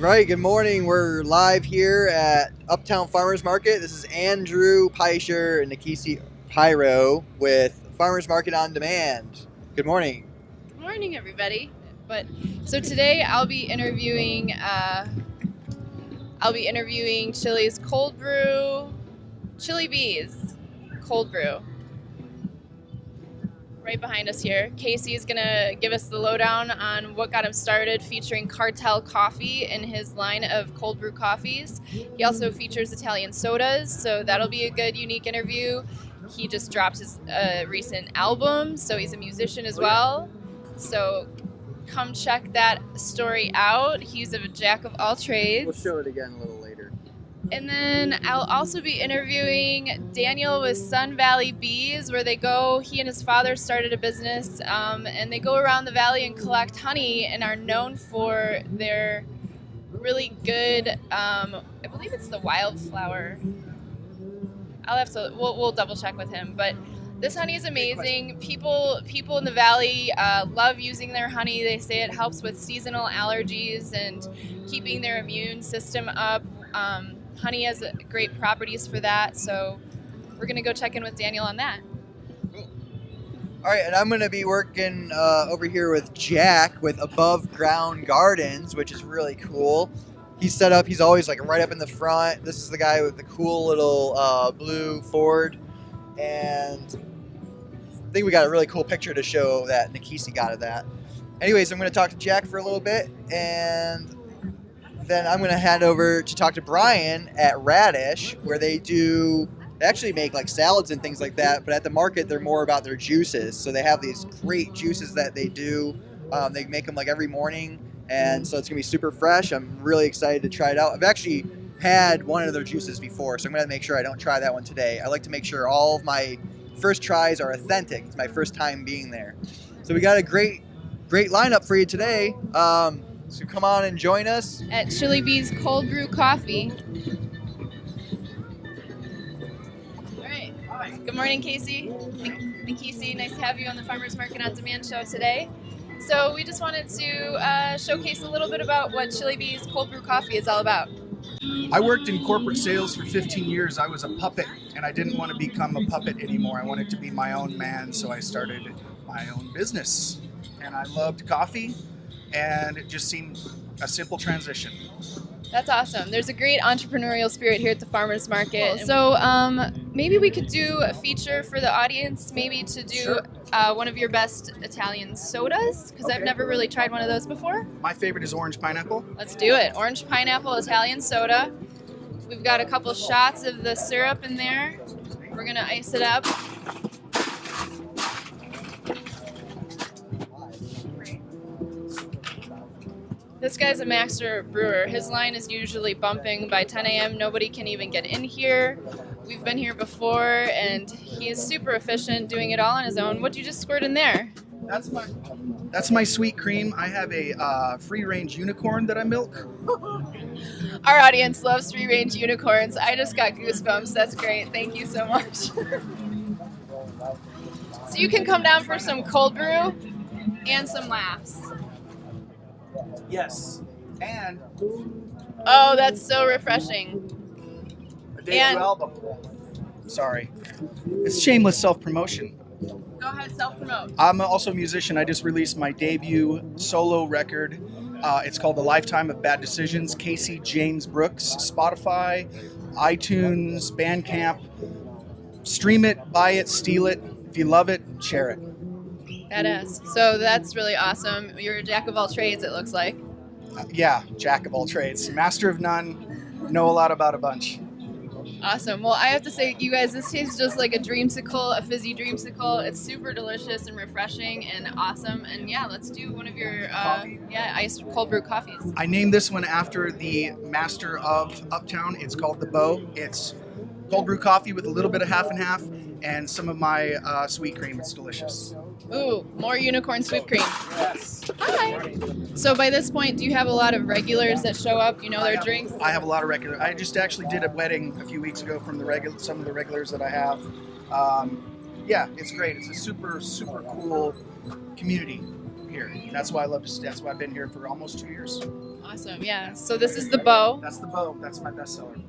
right, good morning. We're live here at Uptown Farmers Market. This is Andrew Peischer and Nikisi Pyro with Farmers Market on Demand. Good morning. Good morning, everybody. So today I'll be interviewing Chili's cold brew, Chili Bees cold brew. Right behind us here, Casey is gonna give us the lowdown on what got him started, featuring Cartel Coffee in his line of cold brew coffees. He also features Italian sodas, so that'll be a good, unique interview. He just dropped his recent album, so he's a musician as well. So come check that story out. He's a jack of all trades. We'll show it again a little later. And then I'll also be interviewing Daniel with Sun Valley Bees, where he and his father started a business, and they go around the valley and collect honey and are known for their really good, I believe it's the wildflower. We'll double check with him, but this honey is amazing. People in the valley love using their honey. They say it helps with seasonal allergies and keeping their immune system up. Honey has great properties for that, so we're going to go check in with Daniel on that. Cool. All right, and I'm going to be working over here with Jack with Above Ground Gardens, which is really cool. He's always like right up in the front. This is the guy with the cool little blue Ford, and I think we got a really cool picture to show that Nikisi got of that. Anyways, I'm going to talk to Jack for a little bit, and then I'm going to hand over to talk to Brian at Radish, where they actually make like salads and things like that, but at the market they're more about their juices. So they have these great juices that they do. They make them like every morning, and so it's going to be super fresh. I'm really excited to try it out. I've actually had one of their juices before, so I'm going to make sure I don't try that one today. I like to make sure all of my first tries are authentic. It's my first time being there. So we got a great lineup for you today. So come on and join us at Chili Bees Cold Brew Coffee. All right. Good morning, Casey. Nikisi, nice to have you on the Farmers Market on Demand show today. So we just wanted to showcase a little bit about what Chili Bees Cold Brew Coffee is all about. I worked in corporate sales for 15 years. I was a puppet, and I didn't want to become a puppet anymore. I wanted to be my own man, so I started my own business. And I loved coffee, and it just seemed a simple transition. That's awesome. There's a great entrepreneurial spirit here at the Farmers Market. So maybe we could do a feature for the audience, maybe to do Sure. One of your best Italian sodas, because I've never really tried one of those before. My favorite is orange pineapple. Let's do it. Orange pineapple Italian soda. We've got a couple shots of the syrup in there. We're going to ice it up. This guy's a master brewer. His line is usually bumping by 10 a.m. Nobody can even get in here. We've been here before, and he is super efficient doing it all on his own. What'd you just squirt in there? That's my sweet cream. I have a free-range unicorn that I milk. Our audience loves free-range unicorns. I just got goosebumps. That's great. Thank you so much. So you can come down for some cold brew and some laughs. Yes. And oh, that's so refreshing. a debut album. Sorry. It's shameless self-promotion. Go ahead, self-promote. I'm also a musician. I just released my debut solo record. It's called The Lifetime of Bad Decisions. Casey James Brooks. Spotify, iTunes, Bandcamp. Stream it, buy it, steal it. If you love it, share it. Badass. So that's really awesome. You're a jack of all trades, it looks like. Yeah, jack of all trades. Master of none. Know a lot about a bunch. Awesome. Well, I have to say, you guys, this tastes just like a dreamsicle, a fizzy dreamsicle. It's super delicious and refreshing and awesome. And yeah, let's do one of your iced cold brew coffees. I named this one after the master of Uptown. It's called the Bow. It's cold brew coffee with a little bit of half and half and some of my sweet cream. It's delicious. Ooh, more unicorn sweet cream. Yes. Hi. So by this point, do you have a lot of regulars that show up? You know their drinks? I have a lot of regulars. I just actually did a wedding a few weeks ago from some of the regulars that I have. Yeah, it's great. It's a super, super cool community. here. That's why I love to. That's why I've been here for almost 2 years. Awesome. Yeah. So this is the bow. That's the bow. That's my bestseller.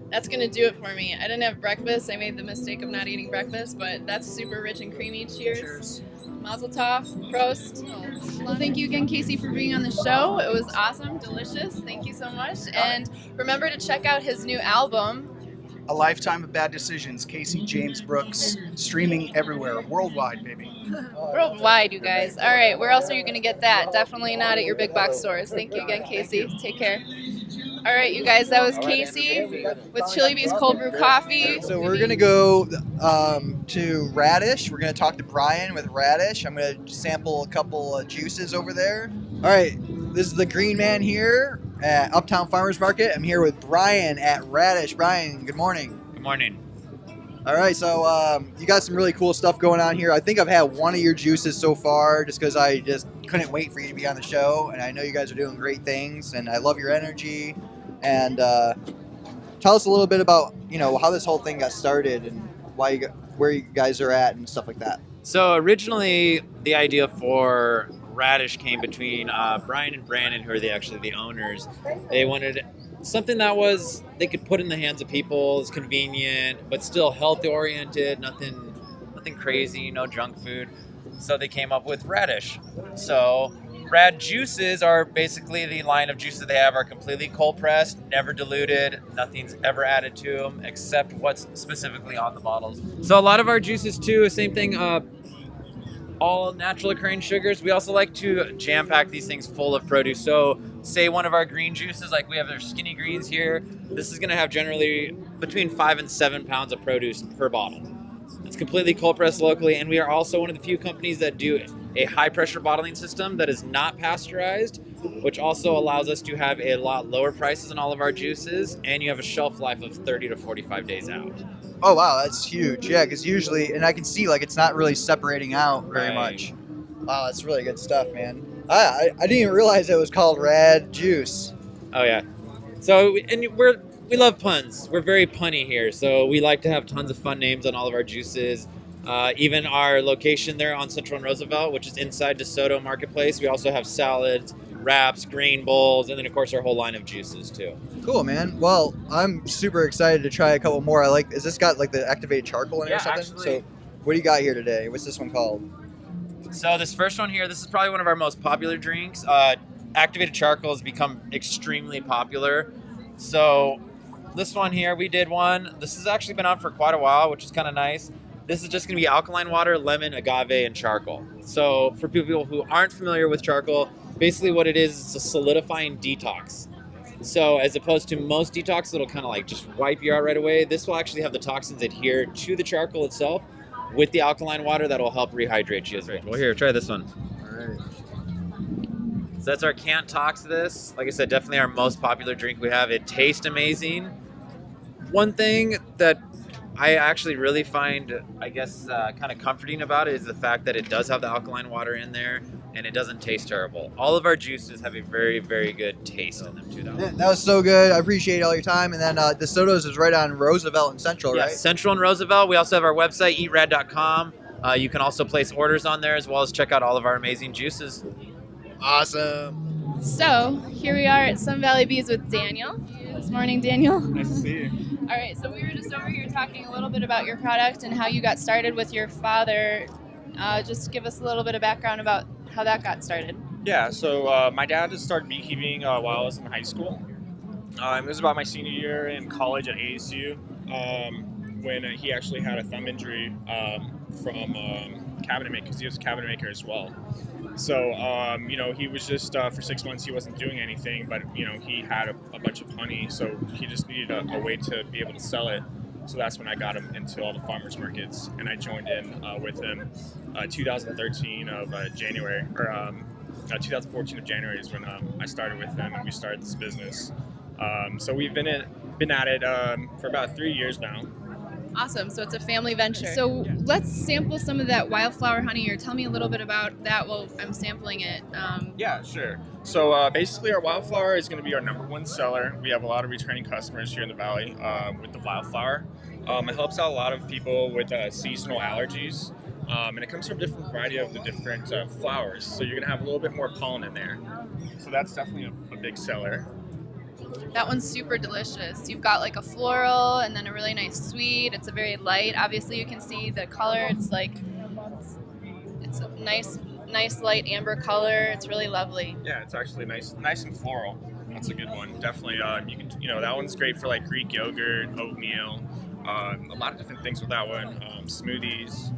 That's gonna do it for me. I didn't have breakfast. I made the mistake of not eating breakfast, but that's super rich and creamy. Cheers. Cheers. Mazel tov. Prost. Well, thank you again, Casey, for being on the show. It was awesome, delicious. Thank you so much. And remember to check out his new album. A Lifetime of Bad Decisions. Casey James Brooks, streaming everywhere, worldwide, baby. Worldwide, you guys. All right, where else are you gonna get that? Definitely not at your big box stores. Thank you again, Casey. Take care. All right, you guys, that was Casey with Chili Bee's Cold Brew Coffee. So we're gonna go to Radish. We're gonna talk to Brian with Radish. I'm gonna sample a couple of juices over there. All right, this is the Green Man here at Uptown Farmers Market. I'm here with Brian at Radish. Brian, good morning. Good morning. All right, so you got some really cool stuff going on here. I think I've had one of your juices so far just because I just couldn't wait for you to be on the show. And I know you guys are doing great things, and I love your energy. And tell us a little bit about, how this whole thing got started and where you guys are at and stuff like that. So originally, the idea for Radish came between Brian and Brandon, who are actually the owners. They wanted something that they could put in the hands of people, is convenient, but still health oriented, nothing crazy, no junk food. So they came up with Radish. So Rad juices are basically the line of juices they have are completely cold pressed, never diluted, nothing's ever added to them except what's specifically on the bottles. So a lot of our juices too, same thing, all natural occurring sugars. We also like to jam pack these things full of produce. So say one of our green juices, like we have our skinny greens here, this is gonna have generally between 5 and 7 pounds of produce per bottle. It's completely cold pressed locally, and we are also one of the few companies that do a high pressure bottling system that is not pasteurized, which also allows us to have a lot lower prices on all of our juices, and you have a shelf life of 30 to 45 days out. Oh, wow, that's huge. Yeah, because usually, and I can see it's not really separating out very much. Wow, that's really good stuff, man. I didn't even realize it was called Rad Juice. Oh, yeah. So, and we love puns. We're very punny here, so we like to have tons of fun names on all of our juices. Even our location there on Central and Roosevelt, which is inside DeSoto Marketplace, we also have salads, wraps, grain bowls, and then of course our whole line of juices too. Cool, man. Well, I'm super excited to try a couple more. Is this got the activated charcoal in it or something? Actually, so what do you got here today? What's this one called? So this first one here, this is probably one of our most popular drinks. Activated charcoal has become extremely popular. So this one here, we did one. This has actually been out for quite a while, which is kind of nice. This is just going to be alkaline water, lemon, agave, and charcoal. So for people who aren't familiar with charcoal, basically what it is, it's a solidifying detox. So as opposed to most detox that'll kind of just wipe you out right away, this will actually have the toxins adhere to the charcoal itself with the alkaline water that will help rehydrate you as well. Well, here, try this one. All right. So that's our Can't Tox this. Like I said, definitely our most popular drink we have. It tastes amazing. One thing that I actually really find, kind of comforting about it is the fact that it does have the alkaline water in there and it doesn't taste terrible. All of our juices have a very, very good taste in them too, though. That was so good. I appreciate all your time. And then DeSoto's is right on Roosevelt and Central, right? Yeah, Central and Roosevelt. We also have our website, eatrad.com. You can also place orders on there as well as check out all of our amazing juices. Awesome. So here we are at Sun Valley Bees with Daniel. This morning, Daniel. Nice to see you. All right, so we were just over here talking a little bit about your product and how you got started with your father. Just give us a little bit of background about how that got started. Yeah, so my dad had started beekeeping while I was in high school. It was about my senior year in college at ASU when he actually had a thumb injury from cabinet maker, because he was a cabinet maker as well. So, he was just, for 6 months, he wasn't doing anything, but, he had a bunch of honey, so he just needed a way to be able to sell it. So that's when I got him into all the farmers markets, and I joined in with him 2013 of January, or 2014 of January is when I started with him, and we started this business. So we've been at it for about 3 years now. Awesome. So it's a family venture. So let's sample some of that wildflower honey, or tell me a little bit about that while I'm sampling it. Yeah, sure. So basically our wildflower is going to be our #1 seller. We have a lot of returning customers here in the Valley with the wildflower. It helps out a lot of people with seasonal allergies. and it comes from a different variety of the different flowers. So you're gonna have a little bit more pollen in there. So that's definitely a big seller. That one's super delicious. You've got like a floral and then a really nice sweet. It's a very light. Obviously, you can see the color. It's a nice light amber color. It's really lovely. Yeah, it's actually nice and floral. That's a good one. Definitely, that one's great for like Greek yogurt, oatmeal, a lot of different things with that one. Smoothies.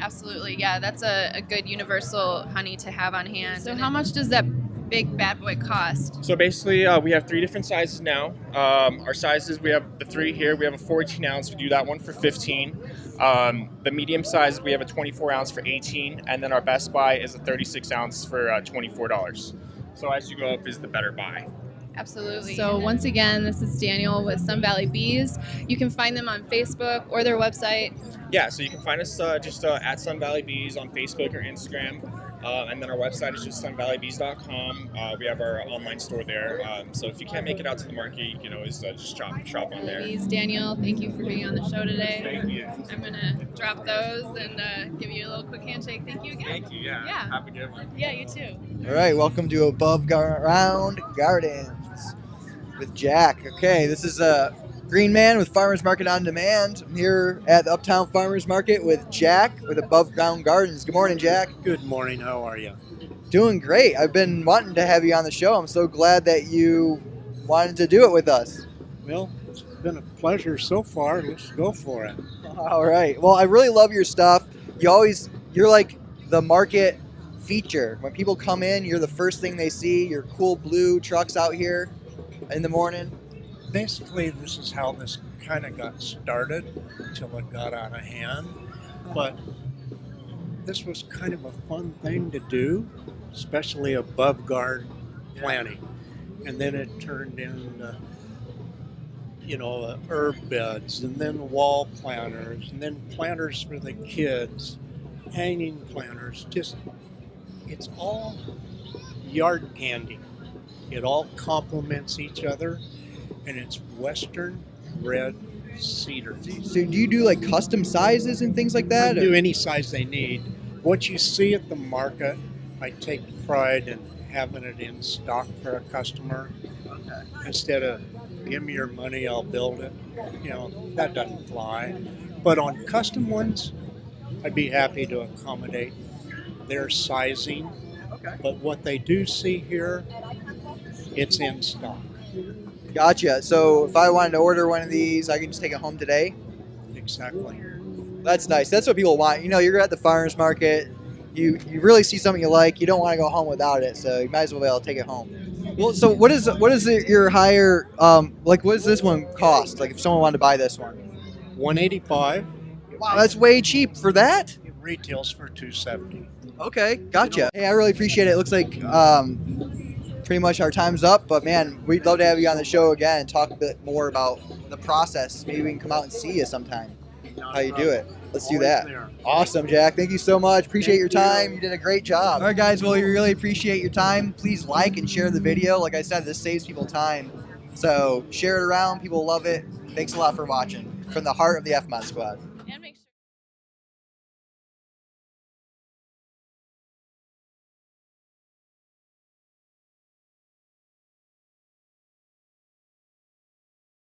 Absolutely, yeah. That's a good universal honey to have on hand. So how much does that big bad boy cost? So basically, we have 3 different sizes now. Our sizes, we have the 3 here. We have a 14 ounce. We do that one for 15. The medium size, we have a 24 ounce for 18, and then our best buy is a 36 ounce for $24. So as you go up is the better buy. Absolutely. So once again, this is Daniel with Sun Valley Bees. You can find them on Facebook or their website. Yeah, so you can find us just at Sun Valley Bees on Facebook or Instagram. And then our website is just sunvalleybees.com. We have our online store there. So if you can't make it out to the market, you can always just shop on there. Bees, Daniel, thank you for being on the show today. Thank you. I'm going to drop those and give you a little quick handshake. Thank you again. Thank you, yeah. Have a good one. Yeah, you too. All right, welcome to Above Ground Gardens with Jack. Okay, this is a Green Man with Farmers Market on Demand. I'm here at the Uptown Farmers Market with Jack with Above Ground Gardens. Good morning, Jack. Good morning. How are you? Doing great. I've been wanting to have you on the show. I'm so glad that you wanted to do it with us. Well, it's been a pleasure so far. Let's go for it. All right. Well, I really love your stuff. You're like the market feature. When people come in, you're the first thing they see. Your cool blue trucks out here in the morning. Basically, this is how this kind of got started until it got out of hand. But this was kind of a fun thing to do, especially above guard planting. And then it turned into, herb beds, and then wall planters, and then planters for the kids, hanging planters. It's all yard candy. It all complements each other. And it's Western red cedar. So do you do like custom sizes and things like that? I do any size they need. What you see at the market, I take pride in having it in stock for a customer. Okay. Instead of, give me your money, I'll build it. That doesn't fly. But on custom ones, I'd be happy to accommodate their sizing. Okay. But what they do see here, it's in stock. Gotcha. So if I wanted to order one of these, I can just take it home today? Exactly. That's nice. That's what people want. You're at the farmer's market. You really see something you like. You don't want to go home without it, so you might as well be able to take it home. Well, so what is your higher, what does this one cost? Like if someone wanted to buy this one? $185. Wow, that's way cheap for that? It retails for $270. Okay, gotcha. Hey, I really appreciate it. It looks like pretty much our time's up, but man, we'd love to have you on the show again and talk a bit more about the process. Maybe we can come out and see you sometime, how you do it. Let's do that. Awesome, Jack. Thank you so much. Appreciate your time. You did a great job. All right, guys. Well, we really appreciate your time. Please like and share the video. Like I said, this saves people time. So share it around. People love it. Thanks a lot for watching. From the heart of the F-Mod Squad.